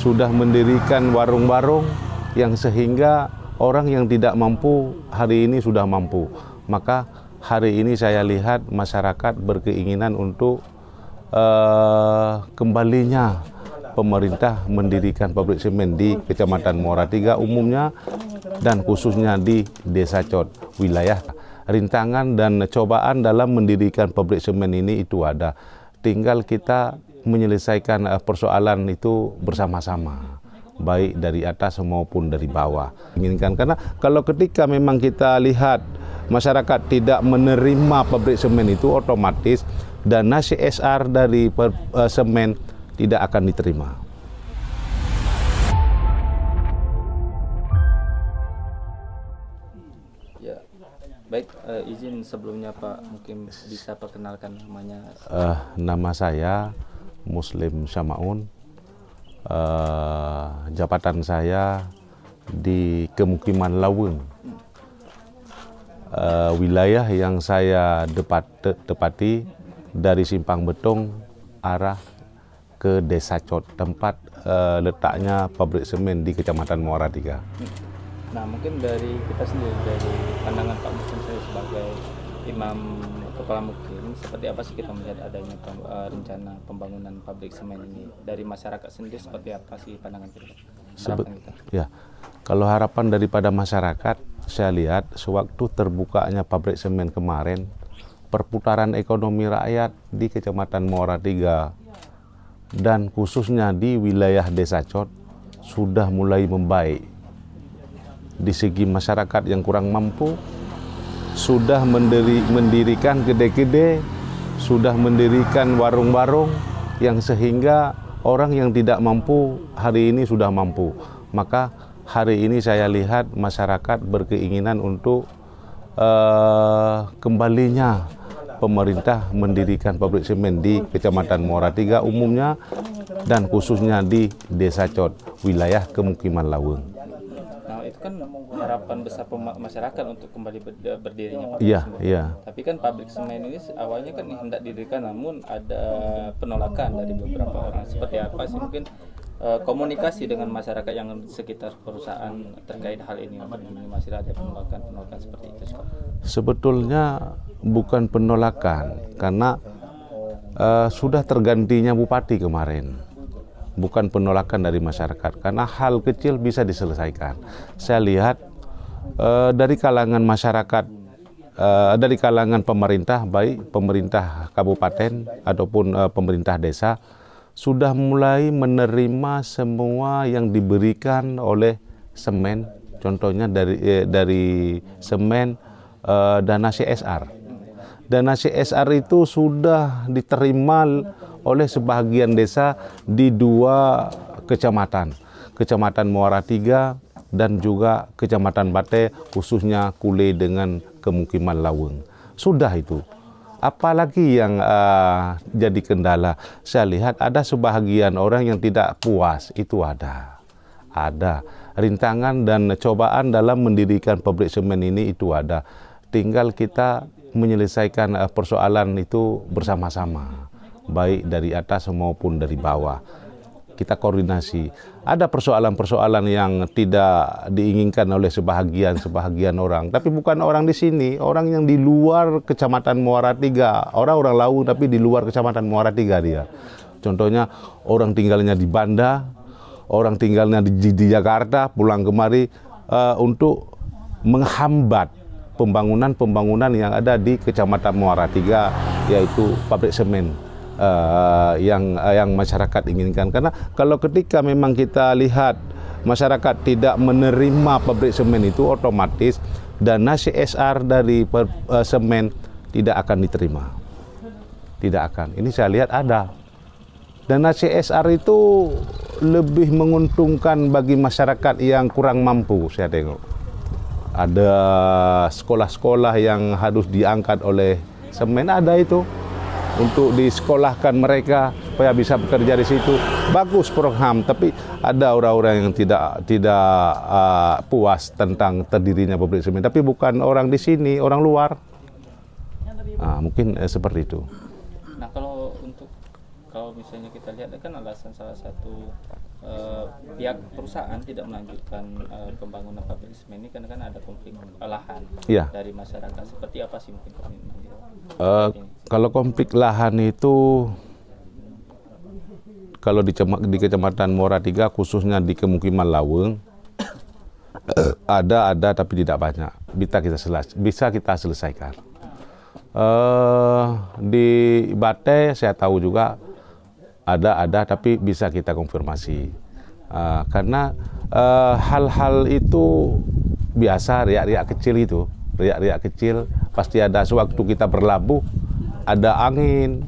sudah mendirikan warung-warung yang sehingga orang yang tidak mampu hari ini sudah mampu. Maka hari ini saya lihat masyarakat berkeinginan untuk kembalinya pemerintah mendirikan pabrik semen di Kecamatan Muara Tiga umumnya dan khususnya di Desa Cot wilayah. Rintangan dan cobaan dalam mendirikan pabrik semen ini itu ada. Tinggal kita menyelesaikan persoalan itu bersama-sama, baik dari atas maupun dari bawah. Inginkan karena kalau ketika memang kita lihat masyarakat tidak menerima pabrik semen itu, otomatis dana CSR dari semen tidak akan diterima. Ya, baik, izin sebelumnya Pak, mungkin bisa perkenalkan namanya. Nama saya Muslim Syamaun. Jabatan saya di Kemukiman Laweng. Wilayah yang saya tepati dari Simpang Betong arah ke Desa Cot, tempat letaknya pabrik semen di Kecamatan Muara Tiga. Nah, mungkin dari kita sendiri, dari pandangan Pak Muslim saya sebagai imam kepala mukim, seperti apa sih kita melihat adanya rencana pembangunan pabrik semen ini? Dari masyarakat sendiri seperti apa sih pandangan kita? Ya, kalau harapan daripada masyarakat, saya lihat sewaktu terbukanya pabrik semen kemarin, perputaran ekonomi rakyat di Kecamatan Muara Tiga dan khususnya di wilayah Desa Cot sudah mulai membaik. Di segi masyarakat yang kurang mampu sudah mendirikan gede-gede, sudah mendirikan warung-warung yang sehingga orang yang tidak mampu hari ini sudah mampu. Maka hari ini saya lihat masyarakat berkeinginan untuk kembalinya pemerintah mendirikan pabrik semen di Kecamatan Muara Tiga umumnya dan khususnya di Desa Cot wilayah Kemukiman Laweng. Nah, itu kan harapan besar masyarakat untuk kembali berdirinya pabrik semen. Iya. Tapi kan pabrik semen ini awalnya kan hendak didirikan, namun ada penolakan dari beberapa orang. Seperti apa sih mungkin komunikasi dengan masyarakat yang sekitar perusahaan terkait hal ini? Masih ada penolakan seperti itu? Sebetulnya bukan penolakan, karena sudah tergantinya bupati kemarin. Bukan penolakan dari masyarakat, karena hal kecil bisa diselesaikan. Saya lihat dari kalangan masyarakat, dari kalangan pemerintah, baik pemerintah kabupaten ataupun pemerintah desa, sudah mulai menerima semua yang diberikan oleh semen. Contohnya dari semen dana CSR. Dana CSR itu sudah diterima oleh sebagian desa di 2 kecamatan, Kecamatan Muara Tiga dan juga Kecamatan Bate, khususnya Kule dengan Kemukiman Laweng. Sudah itu. Apalagi yang jadi kendala? Saya lihat ada sebagian orang yang tidak puas, itu ada. Ada rintangan dan cobaan dalam mendirikan pabrik semen ini itu ada. Tinggal kita menyelesaikan persoalan itu bersama-sama, baik dari atas maupun dari bawah. Kita koordinasi. Ada persoalan-persoalan yang tidak diinginkan oleh sebahagian orang, tapi bukan orang di sini, orang yang di luar Kecamatan Muara Tiga, orang-orang Lawu tapi di luar Kecamatan Muara Tiga dia. Contohnya orang tinggalnya di Banda, orang tinggalnya di Jakarta, pulang kemari untuk menghambat pembangunan yang ada di Kecamatan Muara Tiga, yaitu pabrik semen yang masyarakat inginkan. Karena kalau ketika memang kita lihat masyarakat tidak menerima pabrik semen itu, otomatis dana CSR dari semen tidak akan diterima. Tidak akan. Ini saya lihat ada. Dana CSR itu lebih menguntungkan bagi masyarakat yang kurang mampu, saya tengok. Ada sekolah-sekolah yang harus diangkat oleh semen, ada itu. Untuk disekolahkan mereka supaya bisa bekerja di situ. Bagus program, tapi ada orang-orang yang tidak puas tentang terdirinya pabrik semen. Tapi bukan orang di sini, orang luar. Mungkin seperti itu. Nah, kalau misalnya kita lihat kan alasan salah satu pihak perusahaan tidak melanjutkan pembangunan pabrik semen ini karena kan ada konflik lahan Iya. dari masyarakat. Seperti apa sih mungkin komitmen gitu? Kalau konflik lahan itu, kalau di Kecamatan Muara Tiga, khususnya di Kemukiman Laweng, ada tapi tidak banyak. Bisa kita selesaikan. Di Bate saya tahu juga ada tapi bisa kita konfirmasi. Karena hal-hal itu biasa, riak-riak kecil itu. Riak-riak kecil, pasti ada sewaktu kita berlabuh, ada angin,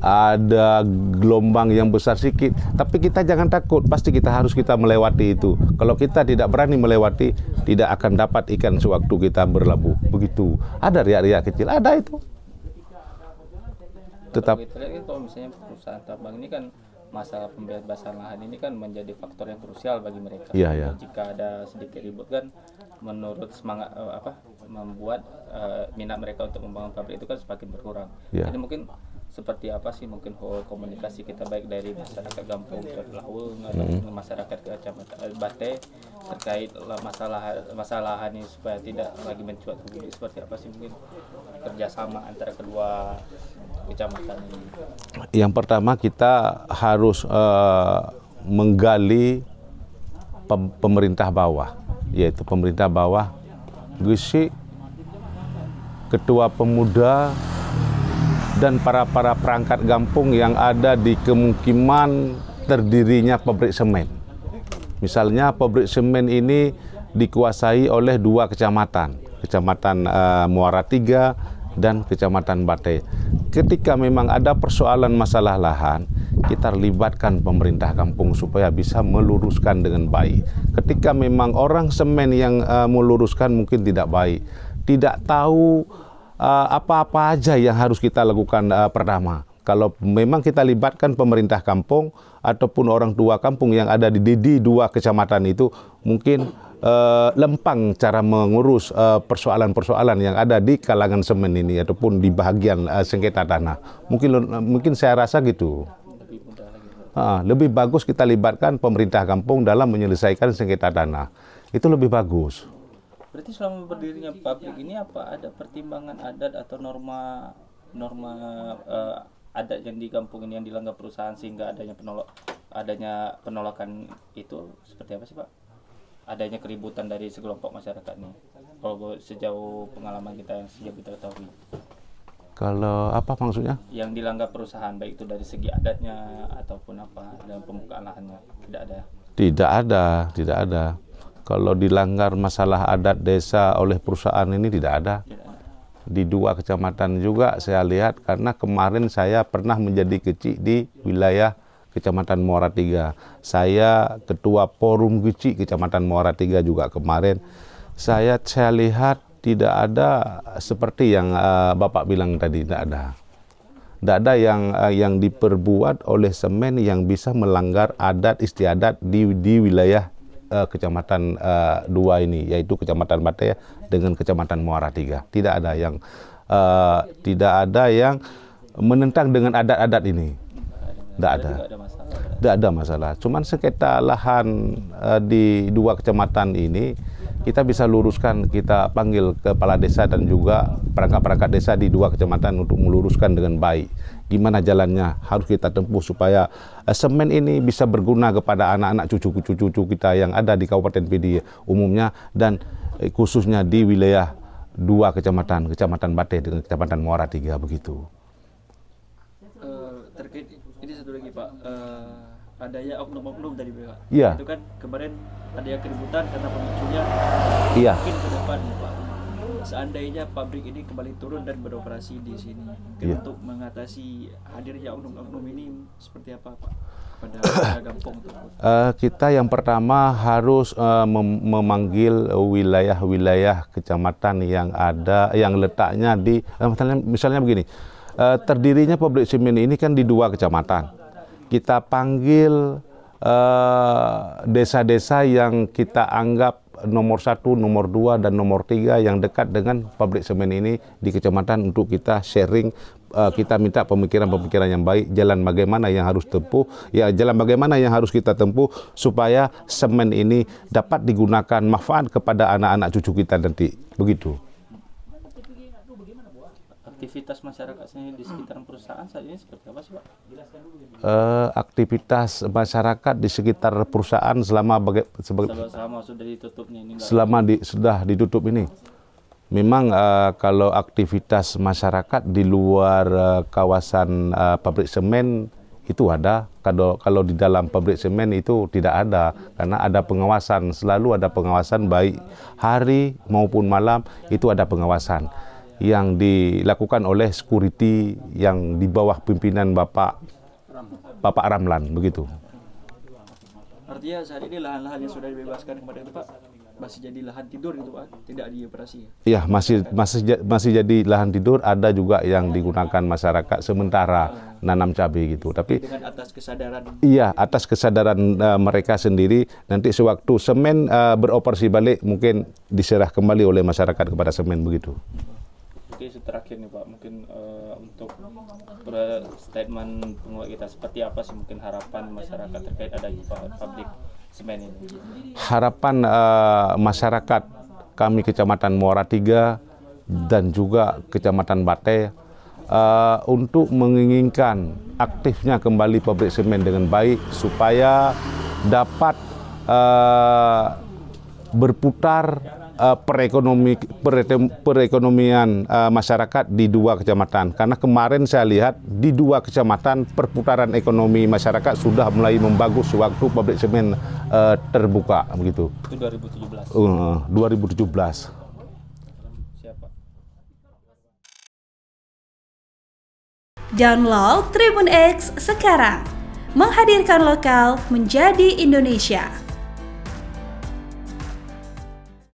ada gelombang yang besar sedikit, tapi kita jangan takut, pasti kita melewati itu. Kalau kita tidak berani melewati, tidak akan dapat ikan sewaktu kita berlabuh. Begitu. Ada riak-riak kecil, ada itu. Tetap. Kita lihat kalau misalnya perusahaan tambang ini kan masalah pembebasan lahan ini kan menjadi faktor yang krusial bagi mereka. Iya, iya. Jika ada sedikit ribut kan, menurut semangat membuat minat mereka untuk membangun pabrik itu kan semakin berkurang. Iya. Jadi mungkin seperti apa sih mungkin komunikasi kita baik dari masyarakat Gampung Laweng atau masyarakat Kecamatan Bate terkait masalah ini supaya tidak lagi mencuat ke publik, seperti apa sih mungkin kerjasama antara kedua kecamatan ini? Yang pertama kita harus menggali pemerintah bawah, yaitu pemerintah bawah, Gesi, ketua pemuda, dan para perangkat kampung yang ada di kemukiman terdirinya pabrik semen. Misalnya pabrik semen ini dikuasai oleh 2 kecamatan, Kecamatan Muara Tiga dan Kecamatan Bate. Ketika memang ada persoalan masalah lahan, kita libatkan pemerintah kampung supaya bisa meluruskan dengan baik. Ketika memang orang semen yang meluruskan mungkin tidak baik, tidak tahu apa-apa aja yang harus kita lakukan pertama. Kalau memang kita libatkan pemerintah kampung ataupun orang tua kampung yang ada di 2 kecamatan itu, mungkin lempang cara mengurus persoalan-persoalan yang ada di kalangan semen ini ataupun di bahagian sengketa tanah. Mungkin saya rasa gitu. Lebih bagus kita libatkan pemerintah kampung dalam menyelesaikan sengketa tanah. Itu lebih bagus. Berarti selama berdirinya pabrik ini apa ada pertimbangan adat atau norma adat yang di kampung ini yang dilanggar perusahaan sehingga adanya penolakan itu seperti apa sih Pak? Adanya keributan dari sekelompok masyarakat nih, kalau sejauh pengalaman kita yang sejauh kita ketahui. Kalau apa maksudnya? Yang dilanggar perusahaan baik itu dari segi adatnya ataupun apa dalam pembukaan lahannya, tidak ada? Tidak ada. Kalau dilanggar masalah adat desa oleh perusahaan ini tidak ada. Di 2 kecamatan juga saya lihat, karena kemarin saya pernah menjadi kecil di wilayah Kecamatan Muara Tiga. Saya ketua Forum Geci Kecamatan Muara Tiga juga kemarin. Saya lihat tidak ada seperti yang Bapak bilang tadi, tidak ada. Tidak ada yang diperbuat oleh semen yang bisa melanggar adat istiadat di wilayah Kecamatan 2 ini, yaitu Kecamatan Bate dengan Kecamatan Muara Tiga. Tidak ada yang menentang dengan adat-adat ini. Tidak ada masalah. Cuman sengketa lahan di 2 kecamatan ini kita bisa luruskan, kita panggil kepala desa dan juga perangkat-perangkat desa di 2 kecamatan untuk meluruskan dengan baik. Gimana jalannya harus kita tempuh supaya semen ini bisa berguna kepada anak-anak cucu-cucu kita yang ada di Kabupaten Pidi umumnya dan khususnya di wilayah 2 kecamatan, Kecamatan Bate dengan Kecamatan Muara Tiga, begitu. Terkait ini satu lagi Pak, adanya oknum-oknum tadi Pak. Iya. Itu kan kemarin ada yang keributan karena pemicunya. Iya. Mungkin ke depan Pak, seandainya pabrik ini kembali turun dan beroperasi di sini, Iya. untuk mengatasi hadirnya oknum-oknum ini seperti apa Pak pada warga kampung tersebut? Kita yang pertama harus memanggil wilayah-wilayah kecamatan yang ada, yang letaknya di misalnya begini, terdirinya pabrik semen ini kan di 2 kecamatan. Kita panggil desa-desa yang kita anggap nomor 1, nomor 2, dan nomor 3 yang dekat dengan pabrik semen ini di kecamatan untuk kita sharing. Kita minta pemikiran-pemikiran yang baik, jalan bagaimana yang harus tempuh, jalan bagaimana yang harus kita tempuh supaya semen ini dapat digunakan manfaat kepada anak-anak cucu kita nanti. Begitu. Aktivitas masyarakat sendiri di sekitaran perusahaan saat ini seperti apa sih, Pak? Aktivitas masyarakat di sekitar perusahaan selama sudah ditutupnya ini. Sudah ditutup ini. Memang kalau aktivitas masyarakat di luar kawasan pabrik semen itu ada. Kalau di dalam pabrik semen itu tidak ada, karena ada pengawasan, selalu ada pengawasan baik hari maupun malam, itu ada pengawasan yang dilakukan oleh security yang di bawah pimpinan Bapak Ramlan, begitu. Artinya saat ini lahan-lahan yang sudah dibebaskan kemarin itu Pak masih jadi lahan tidur gitu Pak, tidak dioperasi? Ya, masih jadi lahan tidur. Ada juga yang digunakan masyarakat sementara nanam cabai gitu. Tapi dengan atas kesadaran. Iya, atas kesadaran mereka sendiri. Nanti sewaktu semen beroperasi balik mungkin diserah kembali oleh masyarakat kepada semen, begitu. Oke, terakhir nih Pak, mungkin untuk statement penguat kita seperti apa sih mungkin harapan masyarakat terkait adanya pabrik semen ini? Harapan masyarakat kami Kecamatan Muara III dan juga Kecamatan Bate untuk menginginkan aktifnya kembali pabrik semen dengan baik supaya dapat berputar perekonomian masyarakat di dua kecamatan. Karena kemarin saya lihat di dua kecamatan perputaran ekonomi masyarakat sudah mulai membagus waktu pabrik semen terbuka, begitu. Itu 2017. 2017. Siapa? Download Tribun X sekarang. Menghadirkan lokal menjadi Indonesia.